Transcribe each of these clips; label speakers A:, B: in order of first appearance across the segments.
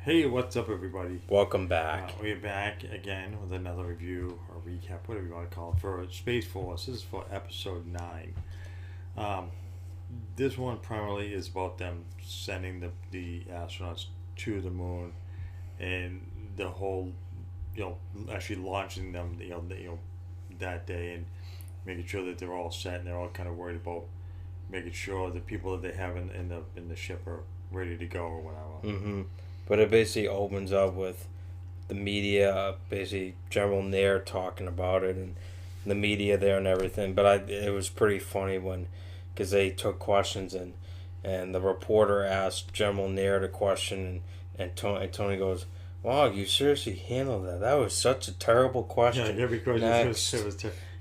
A: Hey, what's up, everybody?
B: Welcome back.
A: We're back again with another review or recap, whatever you want to call it, for Space Force. This is for episode 9. Um, this one primarily is about them sending the astronauts to the moon and the whole, actually launching them, that day and making sure that they're all set and they're all kind of worried about making sure the people that they have in the ship are ready to go or whatever.
B: But it basically opens up with the media, basically General Nair talking about it and the media there and everything. But it was pretty funny because they took questions and the reporter asked General Nair the question and Tony goes, "Wow, you seriously handled that? That was such a terrible question."
A: Yeah, every question
B: Next.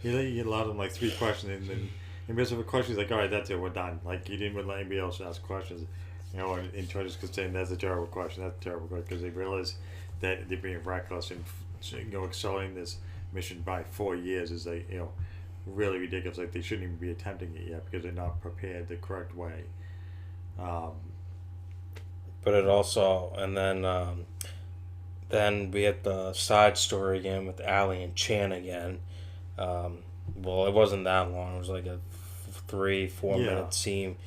A: he allowed him like 3 questions, and then in midst of a question, he's like, "All right, that's it, we're done." Like he didn't let anybody else ask questions, and Tony just kept saying, "That's a terrible question. That's a terrible question," because they realize that they're being reckless and accelerating this mission by 4 years is like really ridiculous. Like they shouldn't even be attempting it yet because they're not prepared the correct way. Um,
B: But it also then we had the side story again with Allie and Chan again. Um, well, it wasn't that long. It was like a 3-4
A: yeah.
B: minute scene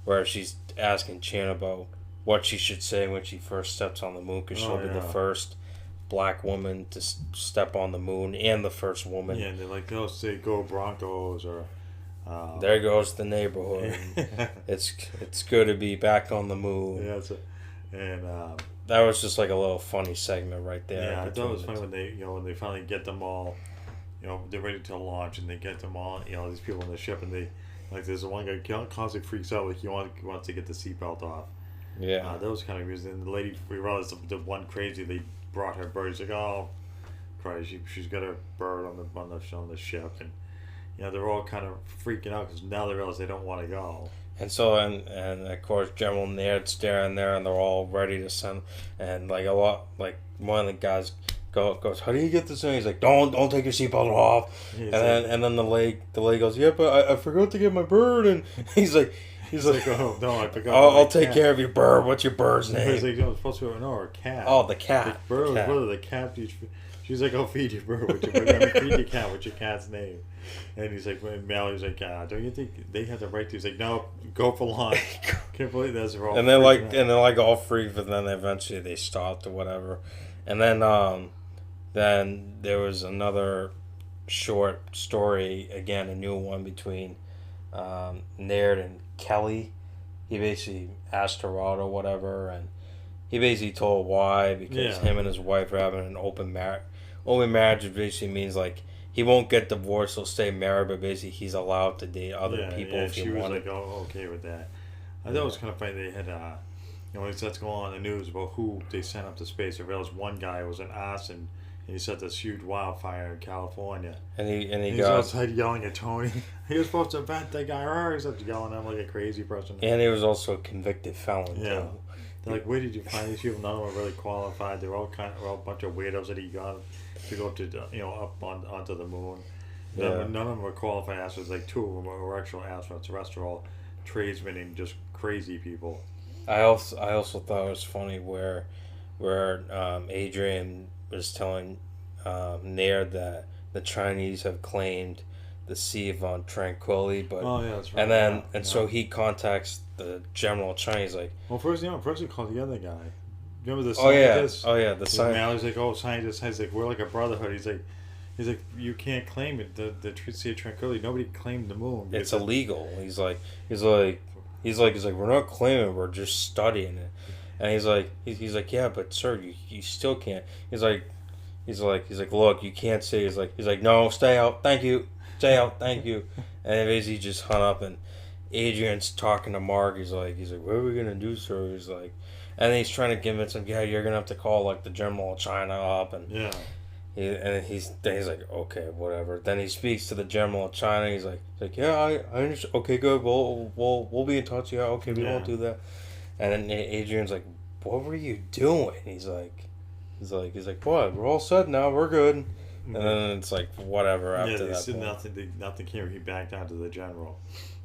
B: where she's asking Chan about what she should say when she first steps on the moon because she'll
A: Oh
B: be the
A: yeah.
B: first black woman to step on the moon and the first woman.
A: Yeah, and they're like, they'll say "Go Broncos" or.
B: There goes the neighborhood.
A: Yeah,
B: It's good to be back on the moon.
A: yeah, and
B: That was just like a little funny segment right there.
A: yeah, I thought it was
B: Between
A: funny when they finally get them all, they're ready to launch and they get them all, these people on the ship and they, like, there's the one guy constantly freaks out like he wants to get the seatbelt off.
B: Yeah.
A: That was kind of amusing. And the lady, we realized the one crazy, they brought her bird. He's like, oh, Christ, she's got her bird on the ship, and they're all kind of freaking out because now they realize they don't want to go.
B: And so and of course General Naird's staring there and they're all ready to send and like a lot like one of the guys goes, "How do you get this in?" He's like, Don't take your seatbelt off.
A: He's
B: And then the lady goes, "Yeah, but I forgot to get my bird." And he's like,
A: oh no, I forgot.
B: I'll take care of your bird. What's your bird's
A: He's
B: name?
A: like, it's supposed to be no, or a cat.
B: Oh, the
A: The
B: cat.
A: bird
B: The
A: was
B: cat.
A: brother. The cat. She's like, "I'll feed your bird. What's your bird? I mean, feed your cat. What's your cat's name?" And he's like, when Mallory's like, "Don't you think they have the right to?" He's like, "No, go for launch." Can't believe that's wrong.
B: And they're like all free, but then eventually they stopped or whatever. And then there was another short story again, a new one between Naird and Kelly. He basically asked her out or whatever, and he basically told why because
A: Yeah.
B: him and his wife are having an open marriage. Open marriage basically means like he won't get divorced; he'll stay married, but basically he's allowed to date other people if
A: she
B: he
A: was
B: wanted.
A: like, "Oh, okay with that." I thought it was kind of funny. They had, when it starts going on in the news about who they sent up to space, I realized one guy was an arson, and he set this huge wildfire in California.
B: And he
A: He's
B: got
A: outside yelling at Tony. He was supposed to vet that guy. Or he's up yelling at him like a crazy person.
B: and he was also a convicted felon
A: Yeah.
B: too.
A: They're like, where did you find these people? None of them are really qualified. They're all a bunch of weirdos that he got to go to, up onto the moon.
B: Yeah.
A: None of them are qualified astronauts. Like 2 of them were actual astronauts. The rest are all tradesmen and just crazy people.
B: I also thought it was funny where Adrian was telling Nair that the Chinese have claimed the Sea of Tranquility, but
A: Oh yeah, that's right.
B: and then
A: yeah.
B: so he contacts the general Chinese like,
A: Well, first he called the other guy. Remember the
B: oh yeah,
A: scientist?
B: oh yeah, the
A: And
B: science.
A: Mallory's like, oh, scientist. He's like, we're like a brotherhood. He's like, you can't claim it. The Sea of Tranquility. Nobody claimed the moon.
B: It's
A: because
B: illegal. He's like we're not claiming, we're just studying it, and he's like yeah, but sir, you still can't. He's like look, you can't say. He's like no, stay out, thank you, stay out, thank you, and basically just hung up. And Adrian's talking to Mark. He's like what are we gonna do, sir? He's like, and he's trying to convince him, yeah, you're gonna have to call like the general of China up, and
A: Yeah.
B: he's like, okay, whatever. Then he speaks to the general of China. He's like, yeah, I understand. Okay, good. We'll be in touch. Yeah, okay, we
A: Yeah.
B: won't do that. And then Adrian's like, what were you doing? He's like, what? We're all set now. We're good. And then it's like, whatever
A: Yeah,
B: after
A: they
B: that
A: said
B: point.
A: nothing came. He backed down to the general.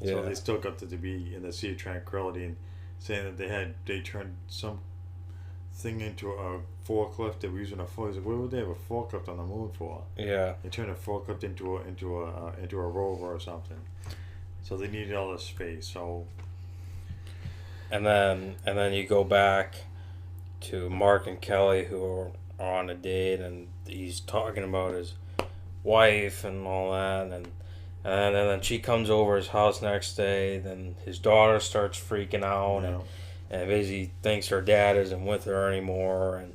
A: So
B: Yeah.
A: they still got to be in the Sea of Tranquility and saying that they turned some thing into a forklift. They were using a forklift. Like, what would they have a forklift on the moon for?
B: Yeah.
A: They turned a forklift into a rover or something. So they needed all this space. So
B: And then you go back to Mark and Kelly, who are on a date, and he's talking about his wife and all that, and then she comes over his house next day. Then his daughter starts freaking out,
A: you know,
B: and basically thinks her dad isn't with her anymore, and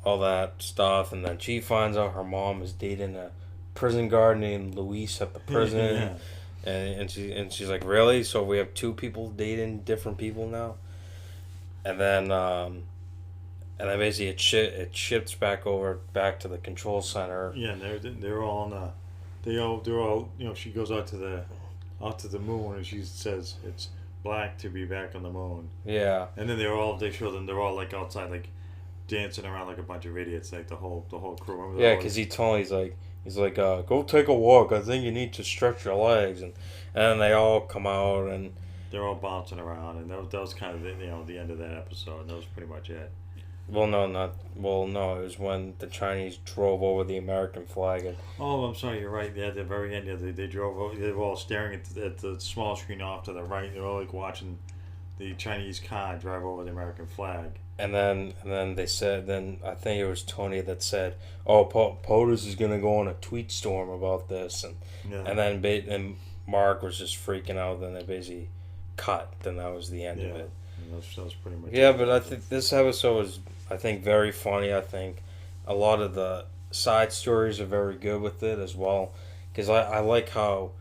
B: all that stuff. And then she finds out her mom is dating a prison guard named Luis at the prison.
A: yeah.
B: And she's like, really? So we have two people dating different people now? And then basically it shifts back to the control center.
A: Yeah, and they're all on the, they're all she goes out to the moon and she says it's black to be back on the moon.
B: Yeah.
A: And then they show them they're all like outside like dancing around like a bunch of idiots, like the whole crew. Remember
B: Yeah, because he's like go take a walk. I think you need to stretch your legs, and then they all come out and
A: they're all bouncing around, and that was kind of the end of that episode. And that was pretty much it.
B: no, it was when the Chinese drove over the American flag. And
A: Oh, I'm sorry, you're right. Yeah, at the very end, they drove over. They were all staring at the small screen off to the right. They were all like watching the Chinese car drive over the American flag.
B: And then they said, then I think it was Tony that said, "Oh, POTUS is gonna go on a tweet storm about this,"
A: Yeah.
B: and then Mark was just freaking out. Then they basically cut. Then that was the end of it.
A: And that was pretty much.
B: Yeah,
A: it.
B: but I think this episode was, I think, very funny. I think a lot of the side stories are very good with it as well, because I like how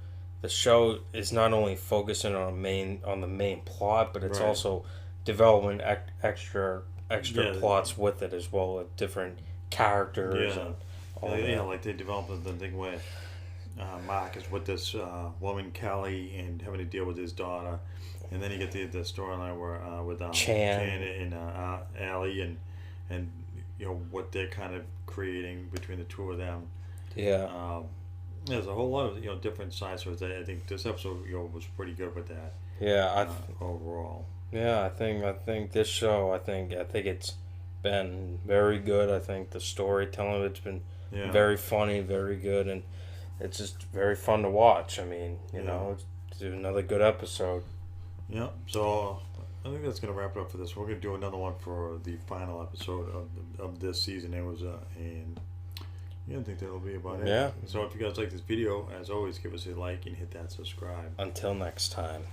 B: the show is not only focusing on the main plot, but it's
A: Right.
B: also developing extra
A: Yeah.
B: plots with it as well, with different characters
A: Yeah.
B: and all
A: Yeah,
B: that.
A: like they developed the thing where Mark is with this woman Kelly and having to deal with his daughter, and then you get the storyline where with
B: Chan.
A: and Allie and what they're kind of creating between the two of them.
B: Yeah,
A: There's a whole lot of different sides to it. I think this episode was pretty good with that
B: yeah,
A: overall.
B: I think this show, I think it's been very good. I think the storytelling, it's been
A: Yeah.
B: very funny, very good, and it's just very fun to watch. I mean,
A: Yeah.
B: it's another good episode.
A: Yeah, so I think that's gonna wrap it up for this. We're gonna do another one for the final episode of this season. It was and I think that'll be about it.
B: Yeah.
A: So if you guys like this video, as always, give us a like and hit that subscribe.
B: Until next time.